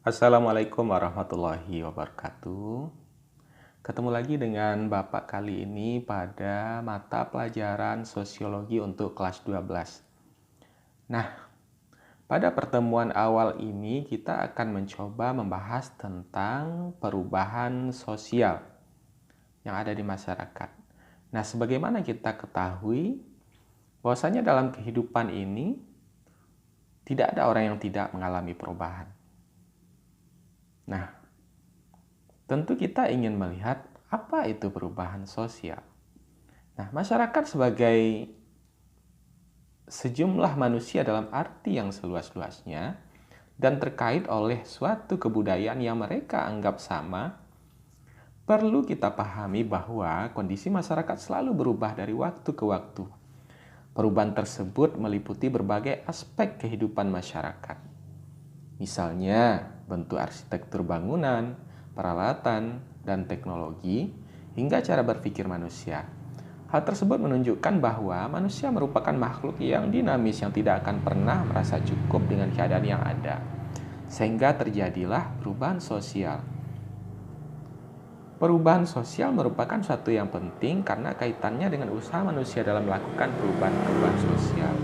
Assalamualaikum warahmatullahi wabarakatuh. Ketemu lagi dengan Bapak kali ini pada mata pelajaran sosiologi untuk kelas 12. Nah, pada pertemuan awal ini kita akan mencoba membahas tentang perubahan sosial yang ada di masyarakat. Nah, sebagaimana kita ketahui bahwasanya dalam kehidupan ini tidak ada orang yang tidak mengalami perubahan. Nah, tentu kita ingin melihat apa itu perubahan sosial. Nah, masyarakat sebagai sejumlah manusia dalam arti yang seluas-luasnya dan terkait oleh suatu kebudayaan yang mereka anggap sama, perlu kita pahami bahwa kondisi masyarakat selalu berubah dari waktu ke waktu. Perubahan tersebut meliputi berbagai aspek kehidupan masyarakat. Misalnya, bentuk arsitektur bangunan, peralatan, dan teknologi, hingga cara berpikir manusia. Hal tersebut menunjukkan bahwa manusia merupakan makhluk yang dinamis yang tidak akan pernah merasa cukup dengan keadaan yang ada. Sehingga terjadilah perubahan sosial. Perubahan sosial merupakan suatu yang penting karena kaitannya dengan usaha manusia dalam melakukan perubahan sosial.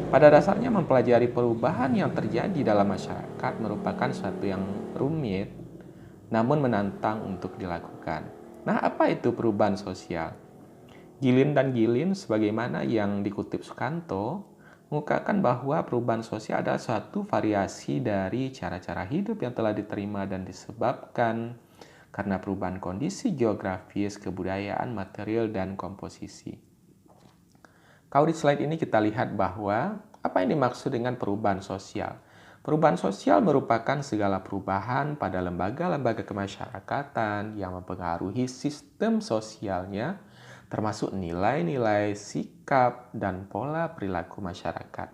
Pada dasarnya mempelajari perubahan yang terjadi dalam masyarakat merupakan suatu yang rumit, namun menantang untuk dilakukan. Nah, apa itu perubahan sosial? Gilin dan Gilin, sebagaimana yang dikutip Sukanto, mengungkapkan bahwa perubahan sosial adalah suatu variasi dari cara-cara hidup yang telah diterima dan disebabkan karena perubahan kondisi geografis, kebudayaan, material, dan komposisi. Kalau di slide ini kita lihat bahwa apa yang dimaksud dengan perubahan sosial. Perubahan sosial merupakan segala perubahan pada lembaga-lembaga kemasyarakatan yang mempengaruhi sistem sosialnya, termasuk nilai-nilai, sikap, dan pola perilaku masyarakat.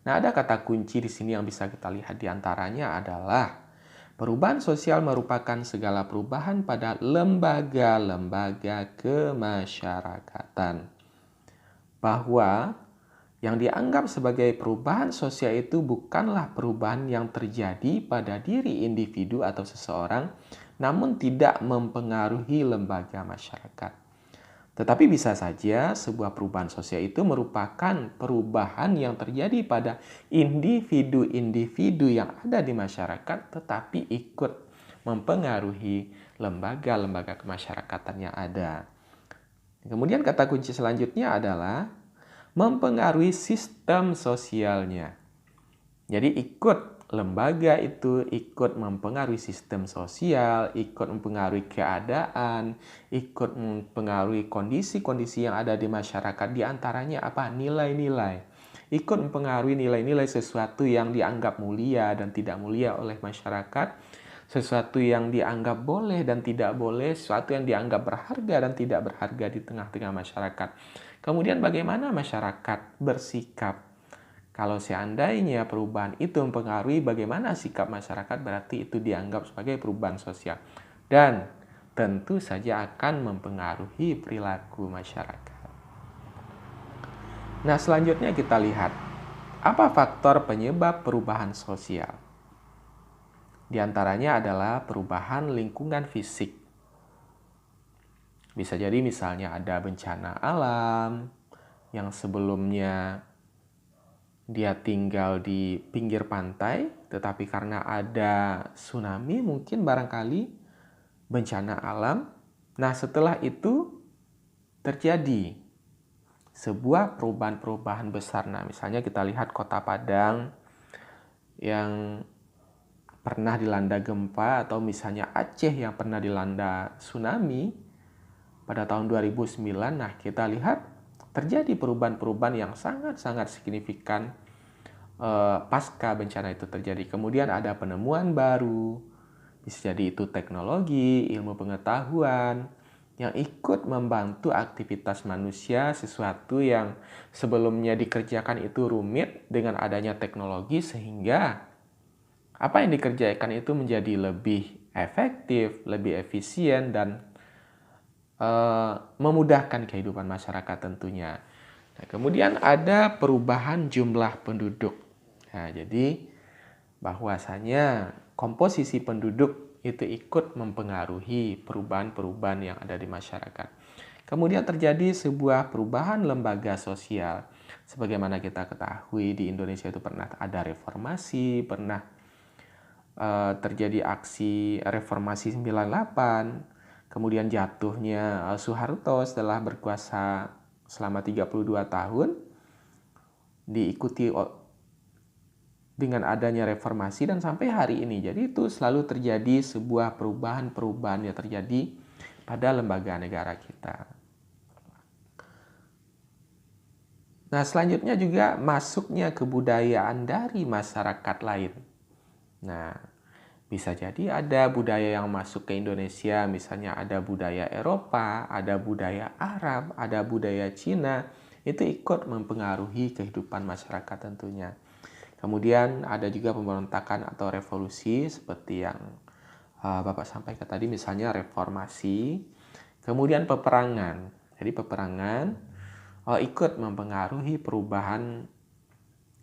Nah, ada kata kunci di sini yang bisa kita lihat di antaranya adalah perubahan sosial merupakan segala perubahan pada lembaga-lembaga kemasyarakatan. Bahwa yang dianggap sebagai perubahan sosial itu bukanlah perubahan yang terjadi pada diri individu atau seseorang, namun tidak mempengaruhi lembaga masyarakat. Tetapi bisa saja sebuah perubahan sosial itu merupakan perubahan yang terjadi pada individu-individu yang ada di masyarakat, tetapi ikut mempengaruhi lembaga-lembaga kemasyarakatan yang ada. Kemudian kata kunci selanjutnya adalah mempengaruhi sistem sosialnya. Jadi ikut lembaga itu, ikut mempengaruhi sistem sosial, ikut mempengaruhi keadaan, ikut mempengaruhi kondisi-kondisi yang ada di masyarakat. Di antaranya apa? Nilai-nilai. Ikut mempengaruhi nilai-nilai sesuatu yang dianggap mulia dan tidak mulia oleh masyarakat, sesuatu yang dianggap boleh dan tidak boleh, sesuatu yang dianggap berharga dan tidak berharga di tengah-tengah masyarakat. Kemudian bagaimana masyarakat bersikap? Kalau seandainya perubahan itu mempengaruhi bagaimana sikap masyarakat, berarti itu dianggap sebagai perubahan sosial. Dan tentu saja akan mempengaruhi perilaku masyarakat. Nah, selanjutnya kita lihat, apa faktor penyebab perubahan sosial? Di antaranya adalah perubahan lingkungan fisik. Bisa jadi misalnya ada bencana alam yang sebelumnya dia tinggal di pinggir pantai, tetapi karena ada tsunami mungkin barangkali bencana alam. Nah, setelah itu terjadi sebuah perubahan-perubahan besar. Nah, misalnya kita lihat Kota Padang yang pernah dilanda gempa, atau misalnya Aceh yang pernah dilanda tsunami pada tahun 2009. Nah, kita lihat terjadi perubahan-perubahan yang sangat-sangat signifikan pasca bencana itu terjadi. Kemudian ada penemuan baru, bisa jadi itu teknologi, ilmu pengetahuan yang ikut membantu aktivitas manusia, sesuatu yang sebelumnya dikerjakan itu rumit dengan adanya teknologi, sehingga apa yang dikerjakan itu menjadi lebih efektif, lebih efisien, dan memudahkan kehidupan masyarakat tentunya. Nah, kemudian ada perubahan jumlah penduduk. Nah, jadi bahwasanya komposisi penduduk itu ikut mempengaruhi perubahan-perubahan yang ada di masyarakat. Kemudian terjadi sebuah perubahan lembaga sosial. Sebagaimana kita ketahui di Indonesia itu pernah ada reformasi, pernah terjadi aksi reformasi 98, kemudian jatuhnya Soeharto setelah berkuasa selama 32 tahun, diikuti dengan adanya reformasi dan sampai hari ini. Jadi itu selalu terjadi sebuah perubahan-perubahan yang terjadi pada lembaga negara kita. Nah, selanjutnya juga masuknya kebudayaan dari masyarakat lain. Nah, bisa jadi ada budaya yang masuk ke Indonesia, misalnya ada budaya Eropa, ada budaya Arab, ada budaya Cina, itu ikut mempengaruhi kehidupan masyarakat tentunya. Kemudian ada juga pemberontakan atau revolusi seperti yang Bapak sampaikan tadi, misalnya reformasi, kemudian peperangan. Jadi peperangan ikut mempengaruhi perubahan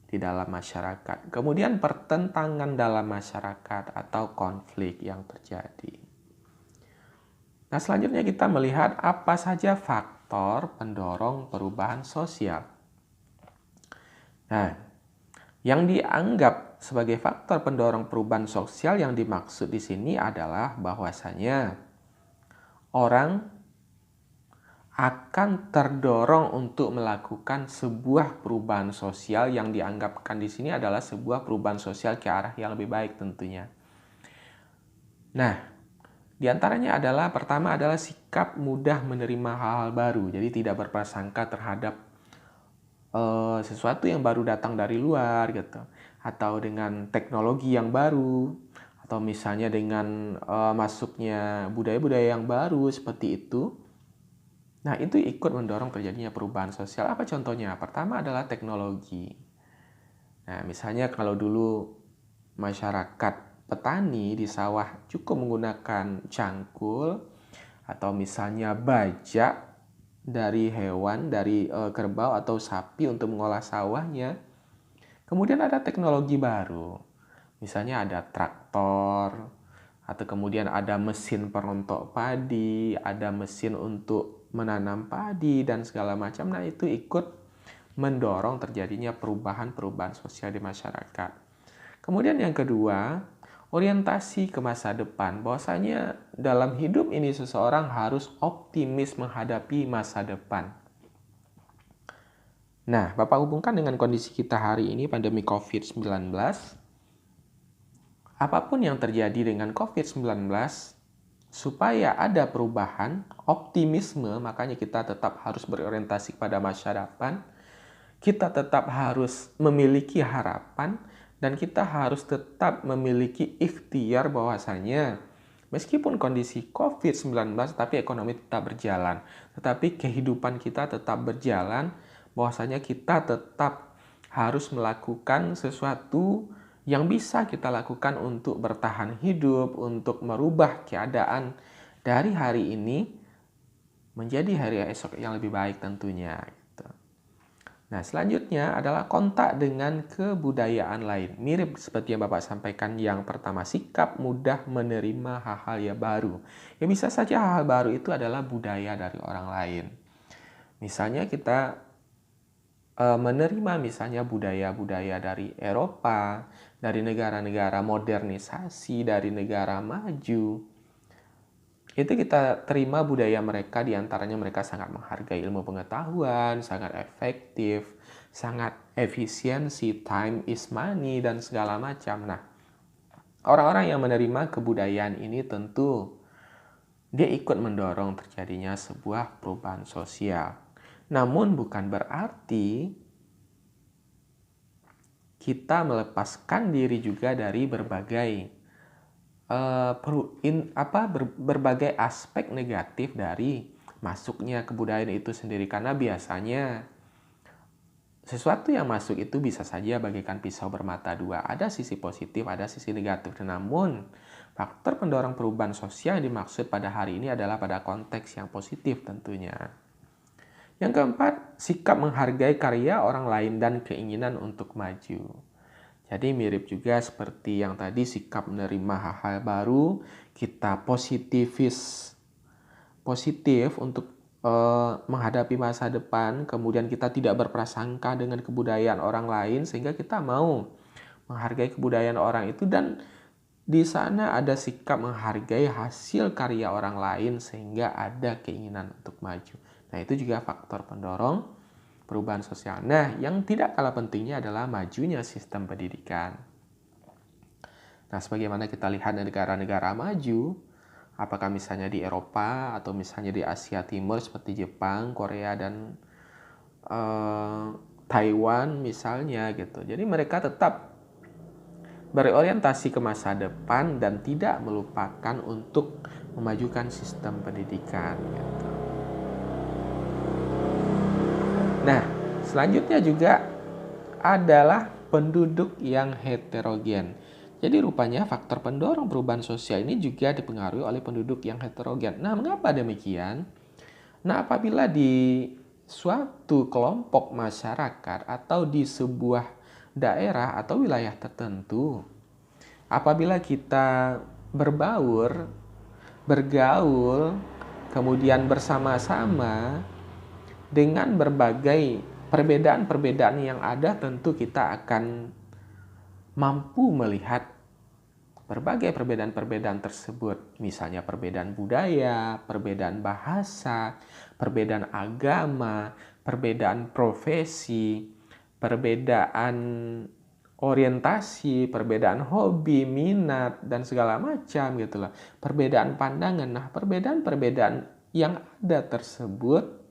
di dalam masyarakat. Kemudian pertentangan dalam masyarakat atau konflik yang terjadi. Nah, selanjutnya kita melihat apa saja faktor pendorong perubahan sosial. Nah, yang dianggap sebagai faktor pendorong perubahan sosial yang dimaksud di sini adalah bahwasanya orang akan terdorong untuk melakukan sebuah perubahan sosial yang dianggapkan di sini adalah sebuah perubahan sosial ke arah yang lebih baik tentunya. Nah, diantaranya adalah pertama adalah sikap mudah menerima hal-hal baru, jadi tidak berprasangka terhadap sesuatu yang baru datang dari luar gitu, atau dengan teknologi yang baru, atau misalnya dengan masuknya budaya-budaya yang baru seperti itu. Nah, itu ikut mendorong terjadinya perubahan sosial. Apa contohnya? Pertama adalah teknologi. Nah, misalnya kalau dulu masyarakat petani di sawah cukup menggunakan cangkul atau misalnya bajak dari hewan, dari kerbau atau sapi untuk mengolah sawahnya. Kemudian ada teknologi baru. Misalnya ada traktor, atau kemudian ada mesin perontok padi, ada mesin untuk menanam padi dan segala macam. Nah, itu ikut mendorong terjadinya perubahan-perubahan sosial di masyarakat. Kemudian yang kedua, orientasi ke masa depan. Bahwasanya dalam hidup ini seseorang harus optimis menghadapi masa depan. Nah, Bapak hubungkan dengan kondisi kita hari ini, pandemi COVID-19. Apapun yang terjadi dengan COVID-19, supaya ada perubahan, optimisme, makanya kita tetap harus berorientasi pada masa depan, kita tetap harus memiliki harapan, dan kita harus tetap memiliki ikhtiar bahwasanya meskipun kondisi COVID-19, tapi ekonomi tetap berjalan, tetapi kehidupan kita tetap berjalan, bahwasanya kita tetap harus melakukan sesuatu yang bisa kita lakukan untuk bertahan hidup, untuk merubah keadaan dari hari ini menjadi hari esok yang lebih baik tentunya. Nah, selanjutnya adalah kontak dengan kebudayaan lain. Mirip seperti yang Bapak sampaikan yang pertama, sikap mudah menerima hal-hal yang baru. Ya bisa saja hal-hal baru itu adalah budaya dari orang lain. Misalnya kita menerima misalnya budaya-budaya dari Eropa, dari negara-negara modernisasi, dari negara maju. Itu kita terima budaya mereka, diantaranya mereka sangat menghargai ilmu pengetahuan, sangat efektif, sangat efisiensi, time is money, dan segala macam. Nah, orang-orang yang menerima kebudayaan ini tentu dia ikut mendorong terjadinya sebuah perubahan sosial. Namun bukan berarti kita melepaskan diri juga dari berbagai aspek negatif dari masuknya kebudayaan itu sendiri. Karena biasanya sesuatu yang masuk itu bisa saja bagaikan pisau bermata dua. Ada sisi positif, ada sisi negatif. Namun faktor pendorong perubahan sosial yang dimaksud pada hari ini adalah pada konteks yang positif tentunya. Yang keempat, sikap menghargai karya orang lain dan keinginan untuk maju. Jadi mirip juga seperti yang tadi sikap menerima hal-hal baru, kita positif untuk menghadapi masa depan, kemudian kita tidak berprasangka dengan kebudayaan orang lain sehingga kita mau menghargai kebudayaan orang itu, dan di sana ada sikap menghargai hasil karya orang lain sehingga ada keinginan untuk maju. Nah, itu juga faktor pendorong perubahan sosial. Nah, yang tidak kalah pentingnya adalah majunya sistem pendidikan. Nah, sebagaimana kita lihat di negara-negara maju, apakah misalnya di Eropa atau misalnya di Asia Timur seperti Jepang, Korea, dan Taiwan misalnya gitu. Jadi mereka tetap berorientasi ke masa depan dan tidak melupakan untuk memajukan sistem pendidikan gitu. Nah, selanjutnya juga adalah penduduk yang heterogen. Jadi rupanya faktor pendorong perubahan sosial ini juga dipengaruhi oleh penduduk yang heterogen. Nah, mengapa demikian? Nah, apabila di suatu kelompok masyarakat atau di sebuah daerah atau wilayah tertentu, apabila kita bergaul, kemudian bersama-sama dengan berbagai perbedaan-perbedaan yang ada, tentu kita akan mampu melihat berbagai perbedaan-perbedaan tersebut, misalnya perbedaan budaya, perbedaan bahasa, perbedaan agama, perbedaan profesi, perbedaan orientasi, perbedaan hobi, minat, dan segala macam gitu loh. Perbedaan pandangan. Nah, perbedaan-perbedaan yang ada tersebut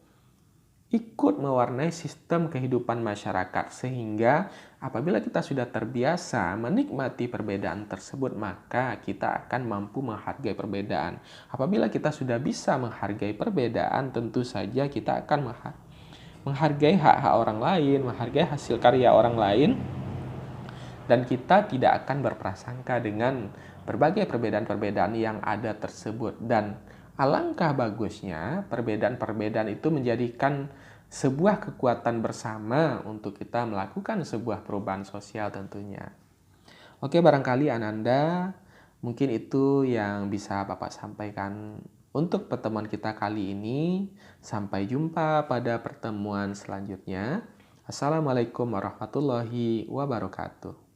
ikut mewarnai sistem kehidupan masyarakat, sehingga apabila kita sudah terbiasa menikmati perbedaan tersebut, maka kita akan mampu menghargai perbedaan. Apabila kita sudah bisa menghargai perbedaan, tentu saja kita akan menghargai hak-hak orang lain, menghargai hasil karya orang lain, dan kita tidak akan berprasangka dengan berbagai perbedaan-perbedaan yang ada tersebut. Dan alangkah bagusnya perbedaan-perbedaan itu menjadikan sebuah kekuatan bersama untuk kita melakukan sebuah perubahan sosial tentunya. Oke, barangkali Ananda, mungkin itu yang bisa Bapak sampaikan untuk pertemuan kita kali ini. Sampai jumpa pada pertemuan selanjutnya. Assalamualaikum warahmatullahi wabarakatuh.